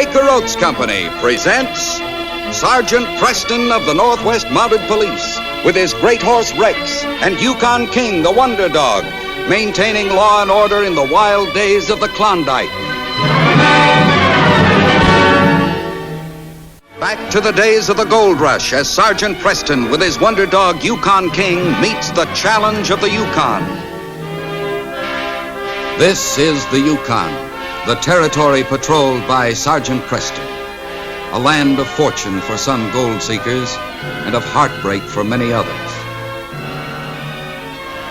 Quaker Oats Company presents Sergeant Preston of the Northwest Mounted Police with his great horse Rex and Yukon King, the Wonder Dog, maintaining law and order in the wild days of the Klondike. Back to the days of the gold rush as Sergeant Preston with his Wonder Dog Yukon King meets the challenge of the Yukon. This is the Yukon, the territory patrolled by Sergeant Preston. A land of fortune for some gold seekers and of heartbreak for many others.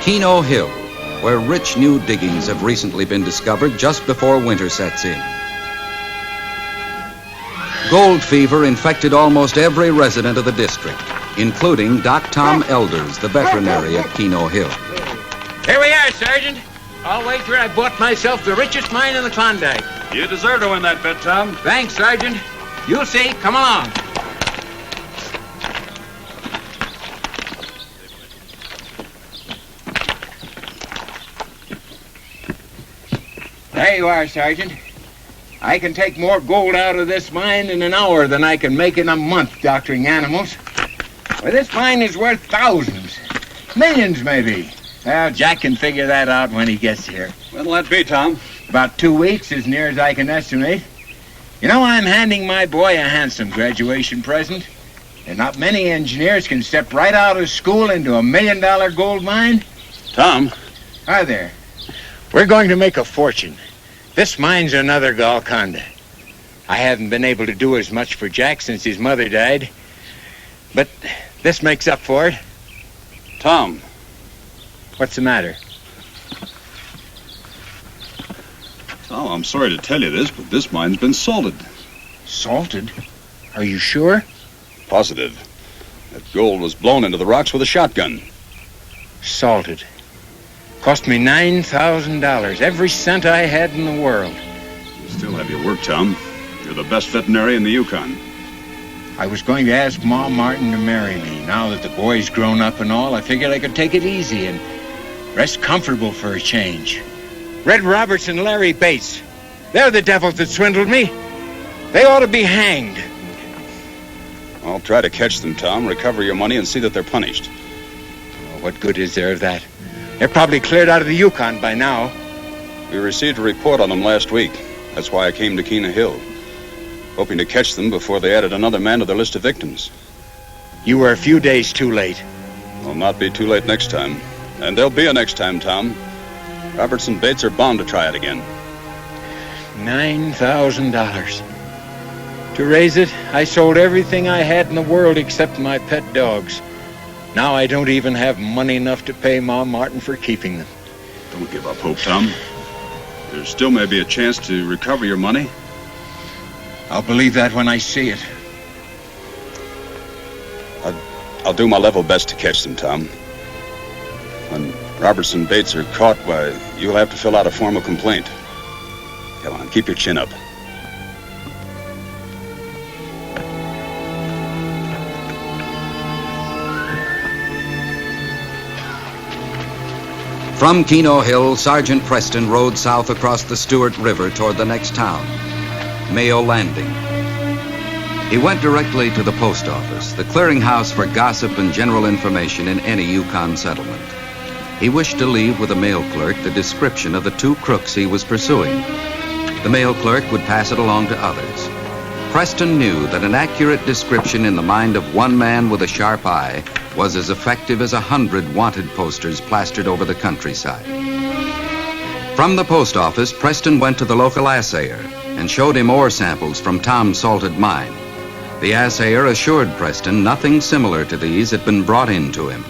Keno Hill, where rich new diggings have recently been discovered just before winter sets in. Gold fever infected almost every resident of the district, including Doc Tom Elders, the veterinarian at Keno Hill. Here we are, Sergeant. I'll wager I bought myself the richest mine in the Klondike. You deserve to win that bet, Tom. Thanks, Sergeant. You'll see. Come along. There you are, Sergeant. I can take more gold out of this mine in an hour than I can make in a month doctoring animals. Well, this mine is worth thousands. Millions, maybe. Well, Jack can figure that out when he gets here. When'll that be, Tom? About 2 weeks, as near as I can estimate. You know, I'm handing my boy a handsome graduation present. And not many engineers can step right out of school into $1 million gold mine. Tom? Hi there. We're going to make a fortune. This mine's another Golconda. I haven't been able to do as much for Jack since his mother died. But this makes up for it. Tom. What's the matter? Tom, I'm sorry to tell you this, but this mine's been salted. Salted? Are you sure? Positive. That gold was blown into the rocks with a shotgun. Salted. Cost me $9,000, every cent I had in the world. You still have your work, Tom. You're the best veterinarian in the Yukon. I was going to ask Ma Martin to marry me. Now that the boy's grown up and all, I figured I could take it easy and rest comfortable for a change. Red Roberts and Larry Bates, they're the devils that swindled me. They ought to be hanged. I'll try to catch them, Tom, recover your money, and see that they're punished. Oh, what good is there of that? They're probably cleared out of the Yukon by now. We received a report on them last week. That's why I came to Keno Hill, hoping to catch them before they added another man to their list of victims. You were a few days too late. Will not be too late next time. And there'll be a next time, Tom. Roberts and Bates are bound to try it again. $9,000. To raise it, I sold everything I had in the world except my pet dogs. Now I don't even have money enough to pay Ma Martin for keeping them. Don't give up hope, Tom. There still may be a chance to recover your money. I'll believe that when I see it. I'll do my level best to catch them, Tom. When Roberts and Bates are caught, why, you'll have to fill out a formal complaint. Come on, keep your chin up. From Keno Hill, Sergeant Preston rode south across the Stewart River toward the next town, Mayo Landing. He went directly to the post office, the clearinghouse for gossip and general information in any Yukon settlement. He wished to leave with a mail clerk the description of the 2 crooks he was pursuing. The mail clerk would pass it along to others. Preston knew that an accurate description in the mind of one man with a sharp eye was as effective as 100 wanted posters plastered over the countryside. From the post office, Preston went to the local assayer and showed him ore samples from Tom's salted mine. The assayer assured Preston nothing similar to these had been brought in to him.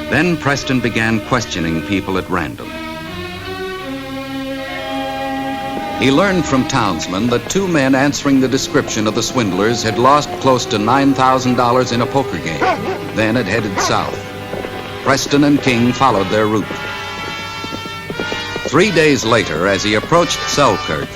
Then Preston began questioning people at random. He learned from townsmen that 2 men answering the description of the swindlers had lost close to $9,000 in a poker game, then had headed south. Preston and King followed their route. 3 days later, as he approached Selkirk,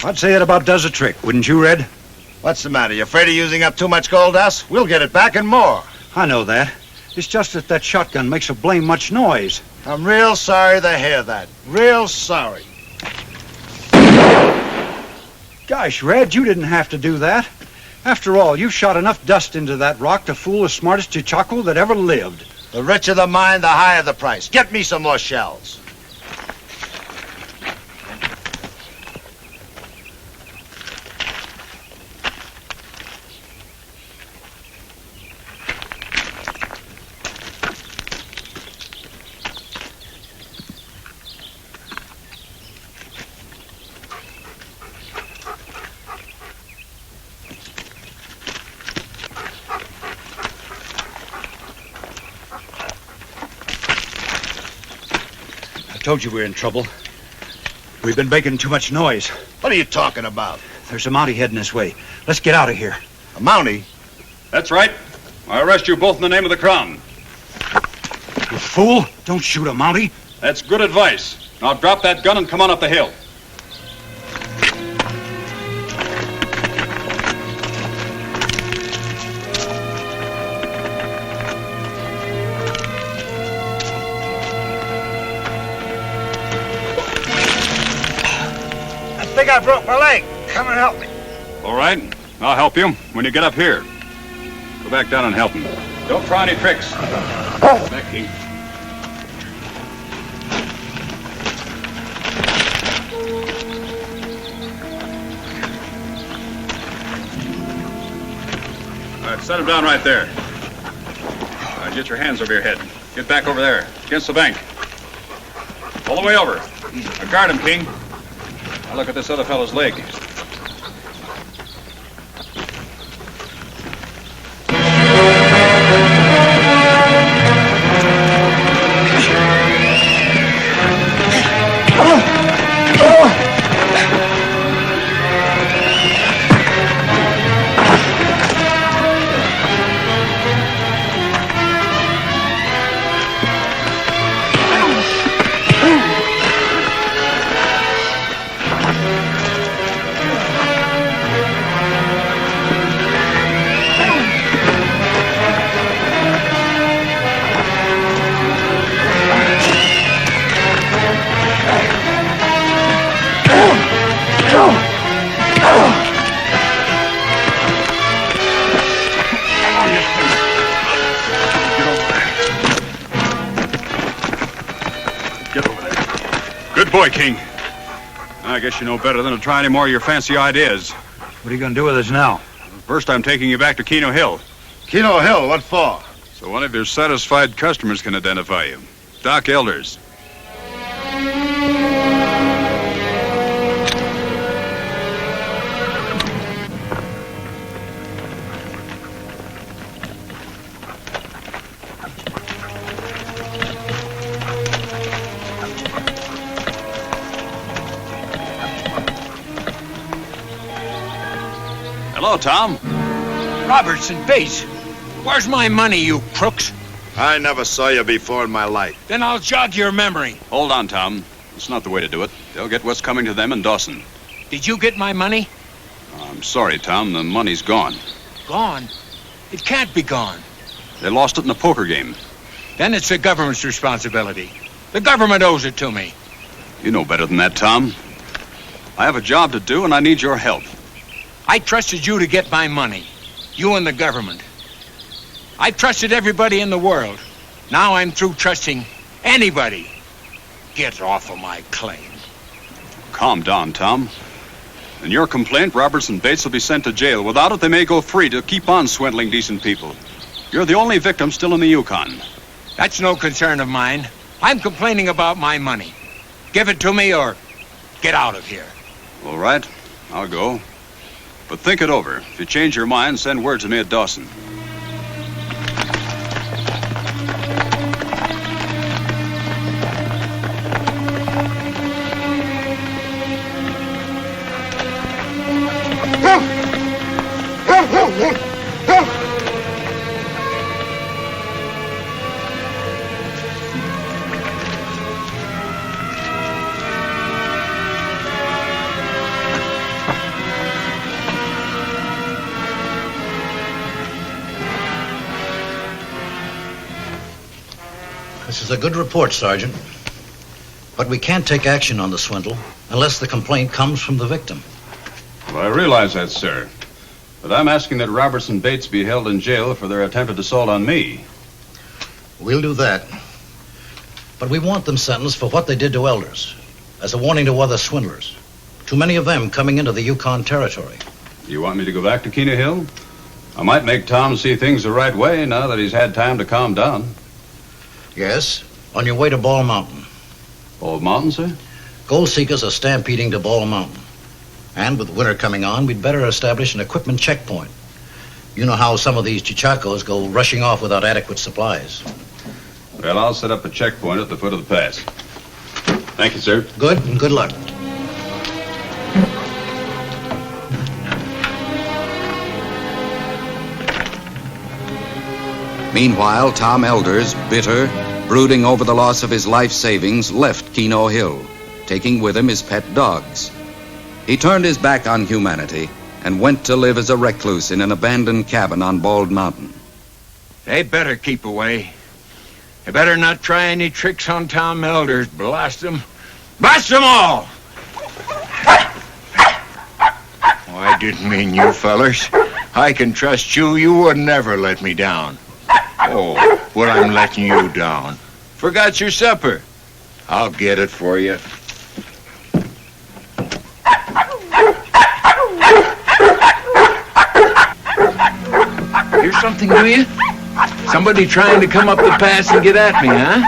I'd say that about does the trick, wouldn't you, Red? What's the matter? You afraid of using up too much gold dust? We'll get it back and more. I know that. It's just that that shotgun makes a blame much noise. I'm real sorry to hear that. Real sorry. Gosh, Red, you didn't have to do that. After all, you've shot enough dust into that rock to fool the smartest chichaco that ever lived. The richer the mine, the higher the price. Get me some more shells. I told you we were in trouble. We've been making too much noise. What are you talking about? There's a Mountie heading this way. Let's get out of here. A Mountie? That's right. I arrest you both in the name of the Crown. You fool! Don't shoot a Mountie. That's good advice. Now drop that gun and come on up the hill. I think I broke my leg. Come and help me. All right. I'll help you when you get up here. Go back down and help him. Don't try any tricks. Back, King. All right, set him down right there. All right, get your hands over your head. Get back over there, against the bank. All the way over. Now guard him, King. Now look at this other fellow's leg. Good boy, King. I guess you know better than to try any more of your fancy ideas. What are you going to do with us now? First, I'm taking you back to Keno Hill, Keno Hill, what for? so one of your satisfied customers can identify you. Doc Elders. Hello, Tom. Robertson Bates, where's my money, you crooks? I never saw you before in my life. Then I'll jog your memory. Hold on, Tom. It's not the way to do it. They'll get what's coming to them in Dawson. Did you get my money? I'm sorry, Tom. The money's gone. Gone? It can't be gone. They lost it in a poker game. Then it's the government's responsibility. The government owes it to me. You know better than that, Tom. I have a job to do, and I need your help. I trusted you to get my money. You and the government. I trusted everybody in the world. Now I'm through trusting anybody. Get off of my claim. Calm down, Tom. In your complaint, Robertson Bates will be sent to jail. Without it, they may go free to keep on swindling decent people. You're the only victim still in the Yukon. That's no concern of mine. I'm complaining about my money. Give it to me or get out of here. All right, I'll go. But think it over. If you change your mind, send word to me at Dawson. This is a good report, Sergeant. But we can't take action on the swindle unless the complaint comes from the victim. Well, I realize that, sir. But I'm asking that Roberts and Bates be held in jail for their attempted assault on me. We'll do that. But we want them sentenced for what they did to elders, as a warning to other swindlers. Too many of them coming into the Yukon territory. You want me to go back to Kena Hill? I might make Tom see things the right way now that he's had time to calm down. Yes, on your way to Ball Mountain. Ball Mountain, sir? Gold seekers are stampeding to Ball Mountain. And with winter coming on, we'd better establish an equipment checkpoint. You know how some of these chichacos go rushing off without adequate supplies. Well, I'll set up a checkpoint at the foot of the pass. Thank you, sir. Good, and good luck. Meanwhile, Tom Elders, bitter, brooding over the loss of his life savings, left Keno Hill, taking with him his pet dogs. He turned his back on humanity and went to live as a recluse in an abandoned cabin on Bald Mountain. They better keep away. They better not try any tricks on Tom Elders. Blast them. Blast them all! Oh, I didn't mean you fellers. I can trust you. You would never let me down. Oh, well, I'm letting you down. Forgot your supper. I'll get it for you. Hear something, do you? Somebody trying to come up the pass and get at me, huh?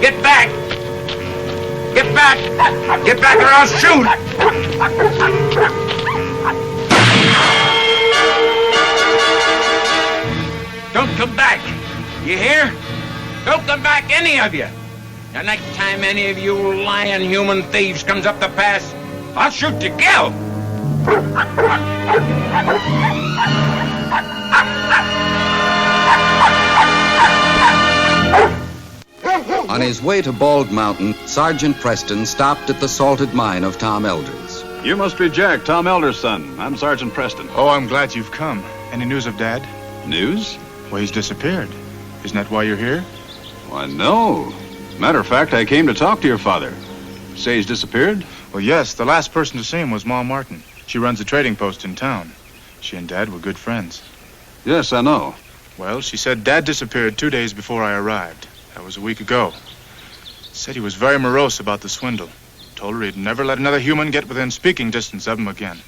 Get back! Get back! Get back or I'll shoot! Don't come back! You hear? Don't come back, any of you! The next time any of you lying human thieves comes up the pass, I'll shoot to kill! On his way to Bald Mountain, Sergeant Preston stopped at the salted mine of Tom Elders. You must be Jack, Tom Elders' son. I'm Sergeant Preston. Oh, I'm glad you've come. Any news of Dad? News? Well, he's disappeared. Isn't that why you're here? Why, no. Matter of fact, I came to talk to your father. Say he's disappeared? Well, yes. The last person to see him was Ma Martin. She runs a trading post in town. She and Dad were good friends. Yes, I know. Well, she said Dad disappeared 2 days before I arrived. That was a week ago. Said he was very morose about the swindle. Told her he'd never let another human get within speaking distance of him again.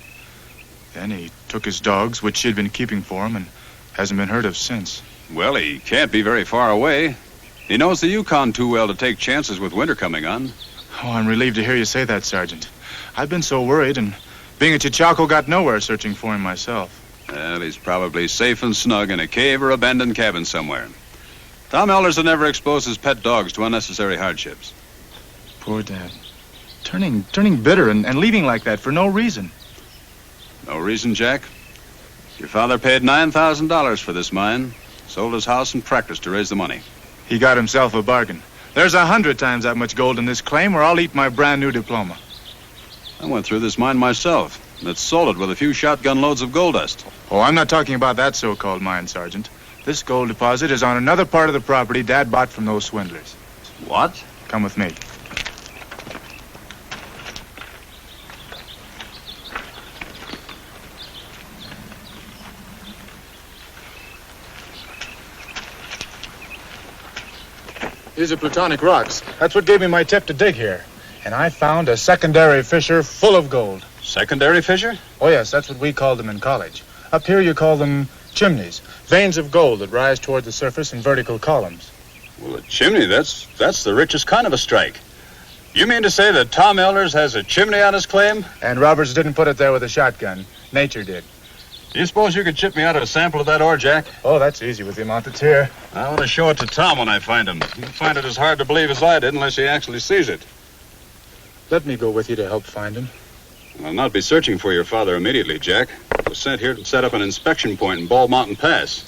Then he took his dogs, which she'd been keeping for him, and hasn't been heard of since. Well, he can't be very far away. He knows the Yukon too well to take chances with winter coming on. Oh, I'm relieved to hear you say that, Sergeant. I've been so worried, and being a Chichaco, got nowhere searching for him myself. Well, he's probably safe and snug in a cave or abandoned cabin somewhere. Tom Elders had never exposed his pet dogs to unnecessary hardships. Poor Dad. Turning bitter and leaving like that for no reason. No reason, Jack? Your father paid $9,000 for this mine, sold his house and practiced to raise the money. He got himself a bargain. There's 100 times that much gold in this claim, or I'll eat my brand new diploma. I went through this mine myself, and it's solid with a few shotgun loads of gold dust. Oh, I'm not talking about that so-called mine, Sergeant. This gold deposit is on another part of the property Dad bought from those swindlers. What? Come with me. These are plutonic rocks. That's what gave me my tip to dig here. And I found a secondary fissure full of gold. Secondary fissure? Oh, yes, that's what we called them in college. Up here you call them chimneys. Veins of gold that rise toward the surface in vertical columns. Well, a chimney, that's the richest kind of a strike. You mean to say that Tom Elders has a chimney on his claim? And Roberts didn't put it there with a shotgun. Nature did. Do you suppose you could chip me out a sample of that ore, Jack? Oh, that's easy with the amount that's here. I want to show it to Tom when I find him. He'll find it as hard to believe as I did unless he actually sees it. Let me go with you to help find him. I'll not be searching for your father immediately, Jack. I was sent here to set up an inspection point in Bald Mountain Pass.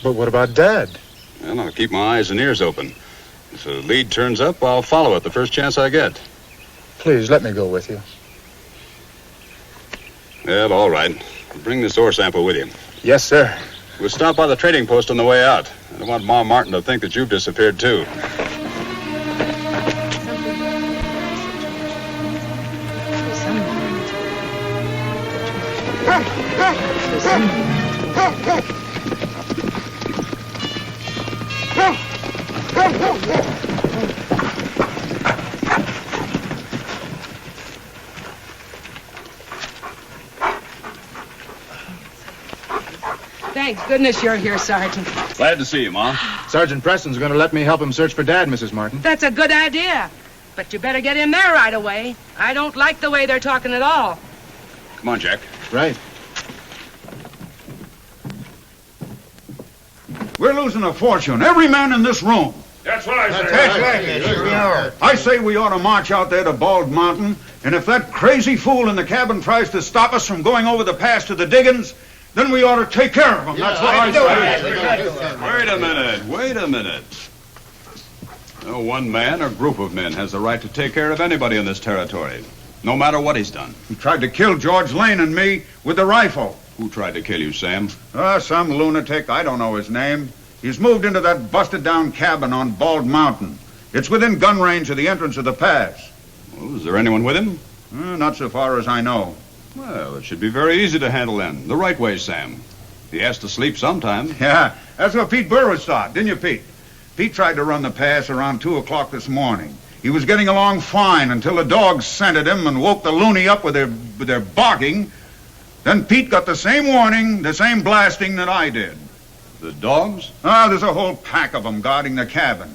But what about Dad? Well, I'll keep my eyes and ears open. If a lead turns up, I'll follow it the first chance I get. Please, let me go with you. Well, all right. Bring this ore sample with you. Yes, sir. We'll stop by the trading post on the way out. I don't want Ma Martin to think that you've disappeared, too. Thank goodness you're here, Sergeant. Glad to see you, Ma. Sergeant Preston's going to let me help him search for Dad, Mrs. Martin. That's a good idea. But you better get in there right away. I don't like the way they're talking at all. Come on, Jack. Right. We're losing a fortune. Every man in this room. That's what I say. I say we ought to march out there to Bald Mountain, and if that crazy fool in the cabin tries to stop us from going over the pass to the diggings, then we ought to take care of him. That's what I say. Wait a minute. No one man or group of men has the right to take care of anybody in this territory, no matter what he's done. He tried to kill George Lane and me with the rifle. Who tried to kill you, Sam? Some lunatic. I don't know his name. He's moved into that busted-down cabin on Bald Mountain. It's within gun range of the entrance of the pass. Well, is there anyone with him? Not so far as I know. Well, it should be very easy to handle then. The right way, Sam. He has to sleep sometime. Yeah, that's what Pete Burris thought, didn't you, Pete? Pete tried to run the pass around 2 o'clock this morning. He was getting along fine until the dogs scented him and woke the loony up with their barking. Then Pete got the same warning, the same blasting that I did. The dogs? There's a whole pack of them guarding the cabin.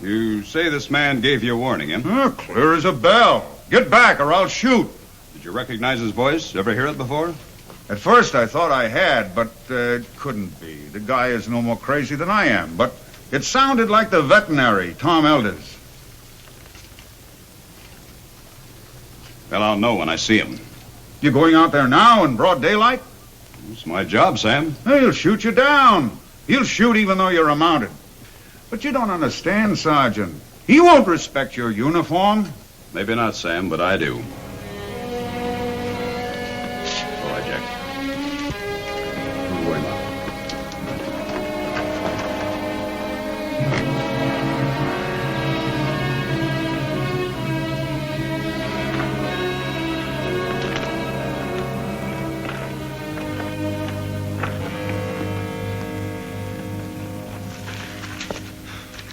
You say this man gave you a warning, eh? Clear as a bell. Get back or I'll shoot. Did you recognize his voice? Ever hear it before? At first I thought I had, but it couldn't be. The guy is no more crazy than I am, but it sounded like the veterinarian, Tom Elders. Well, I'll know when I see him. You going out there now in broad daylight? It's my job, Sam. He'll shoot you down. He'll shoot even though you're mounted. But you don't understand, Sergeant. He won't respect your uniform. Maybe not, Sam, but I do. All right, Jack. Don't worry about it.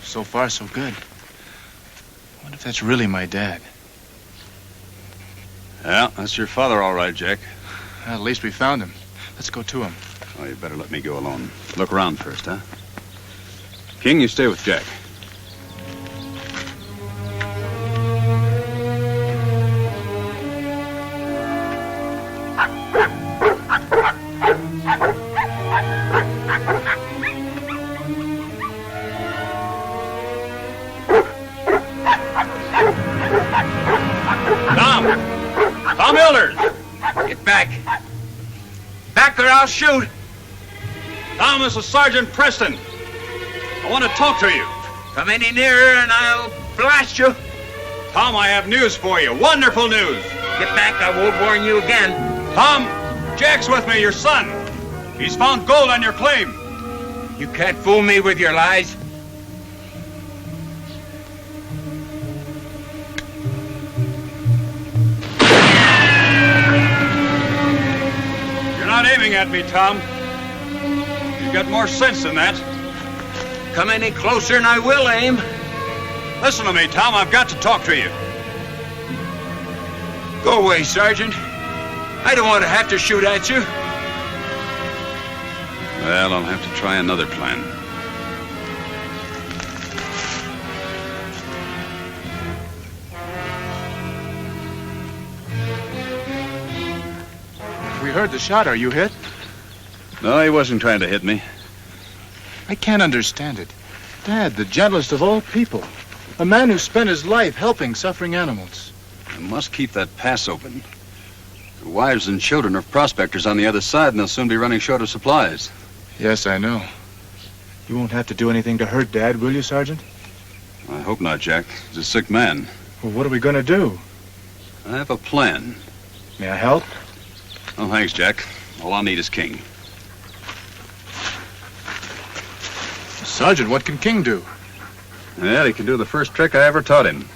So far, so good. I wonder if that's really my dad. Yeah, that's your father, all right, Jack. Well, at least we found him. Let's go to him. Oh, you better let me go alone. Look around first, huh? King, you stay with Jack. Tom Elders! Get back. Back or I'll shoot. Tom, this is Sergeant Preston. I want to talk to you. Come any nearer and I'll blast you. Tom, I have news for you. Wonderful news. Get back, I won't warn you again. Tom, Jack's with me, your son. He's found gold on your claim. You can't fool me with your lies. You're not aiming at me, Tom. You've got more sense than that. Come any closer and I will aim. Listen to me, Tom. I've got to talk to you. Go away, Sergeant. I don't want to have to shoot at you. Well, I'll have to try another plan. We heard the shot. Are you hit? No, he wasn't trying to hit me. I can't understand it. Dad, the gentlest of all people. A man who spent his life helping suffering animals. I must keep that pass open. The wives and children of prospectors on the other side, and they'll soon be running short of supplies. Yes, I know. You won't have to do anything to hurt Dad, will you, Sergeant? I hope not, Jack. He's a sick man. Well, what are we going to do? I have a plan. May I help? Oh, thanks, Jack. All I'll need is King. Sergeant, what can King do? Well, he can do the first trick I ever taught him.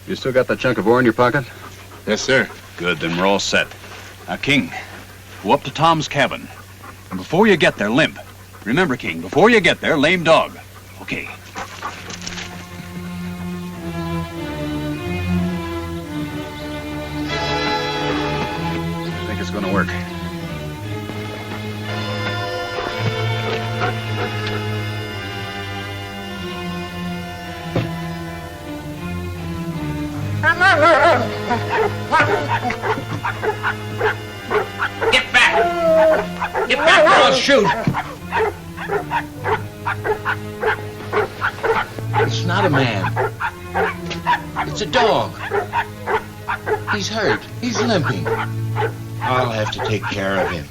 You still got that chunk of ore in your pocket? Yes, sir. Good, then we're all set. Now, King, go up to Tom's cabin. And before you get there, limp. Remember, King, before you get there, lame dog. Okay. I think it's gonna work. Get back! Get back or I'll shoot! It's not a man. It's a dog. He's hurt. He's limping. I'll have to take care of him.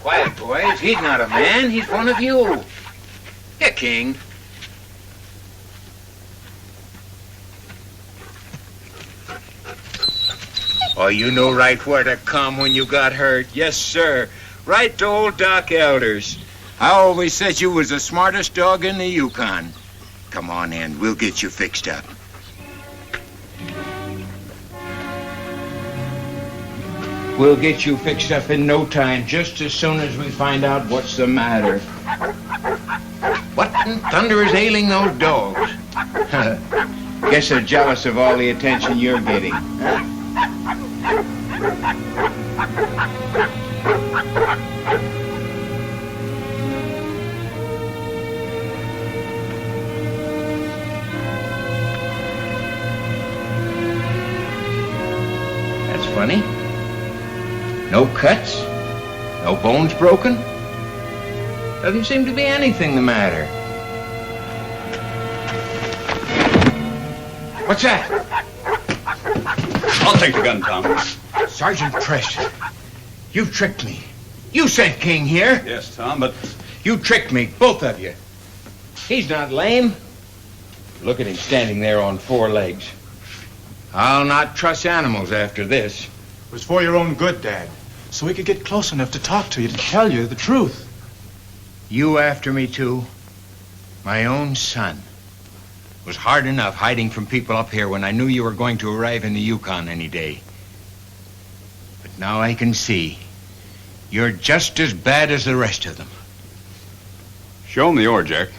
Quiet, boys. He's not a man. He's one of you. Here, King. Oh, you know right where to come when you got hurt. Yes, sir. Right to old Doc Elders. I always said you was the smartest dog in the Yukon. Come on in. We'll get you fixed up. We'll get you fixed up in no time, just as soon as we find out what's the matter. What in thunder is ailing those dogs? Guess they're jealous of all the attention you're getting. Huh? That's funny. No cuts? No bones broken? Doesn't seem to be anything the matter. What's that? I'll take the gun, Tom. Sergeant Preston, you've tricked me. You sent King here. Yes, Tom, but... You tricked me, both of you. He's not lame. Look at him standing there on 4 legs. I'll not trust animals after this. It was for your own good, Dad. So we could get close enough to talk to you, to tell you the truth. You after me, too? My own son. It was hard enough hiding from people up here when I knew you were going to arrive in the Yukon any day. But now I can see. You're just as bad as the rest of them. Show him the ore, Jack.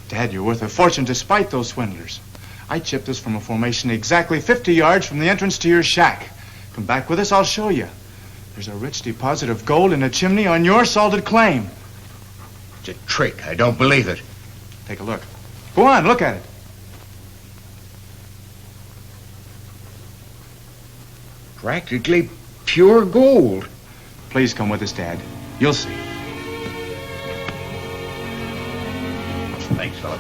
Dad, you're worth a fortune despite those swindlers. I chipped this from a formation exactly 50 yards from the entrance to your shack. Come back with us, I'll show you. There's a rich deposit of gold in a chimney on your salted claim. It's a trick. I don't believe it. Take a look. Go on, look at it. Practically pure gold. Please come with us, Dad. You'll see. Thanks, fella.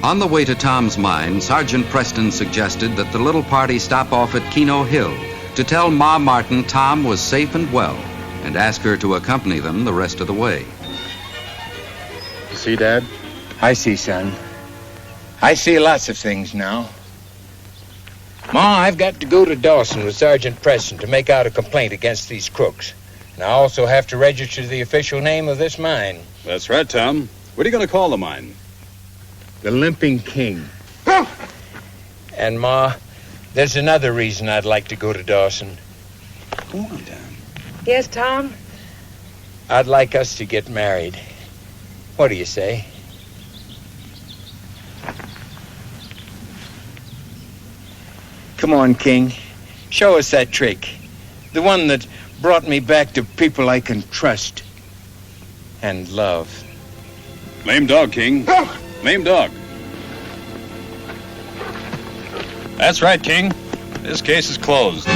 On the way to Tom's mine, Sergeant Preston suggested that the little party stop off at Keno Hill to tell Ma Martin Tom was safe and well and ask her to accompany them the rest of the way. You see, Dad? I see, son. I see lots of things now. Ma, I've got to go to Dawson with Sergeant Preston to make out a complaint against these crooks. And I also have to register the official name of this mine. That's right, Tom. What are you going to call the mine? The Limping King. And, Ma, there's another reason I'd like to go to Dawson. Go on, Tom. Yes, Tom? I'd like us to get married. What do you say? Come on, King. Show us that trick. The one that brought me back to people I can trust and love. Lame dog, King. Lame dog. That's right, King. This case is closed.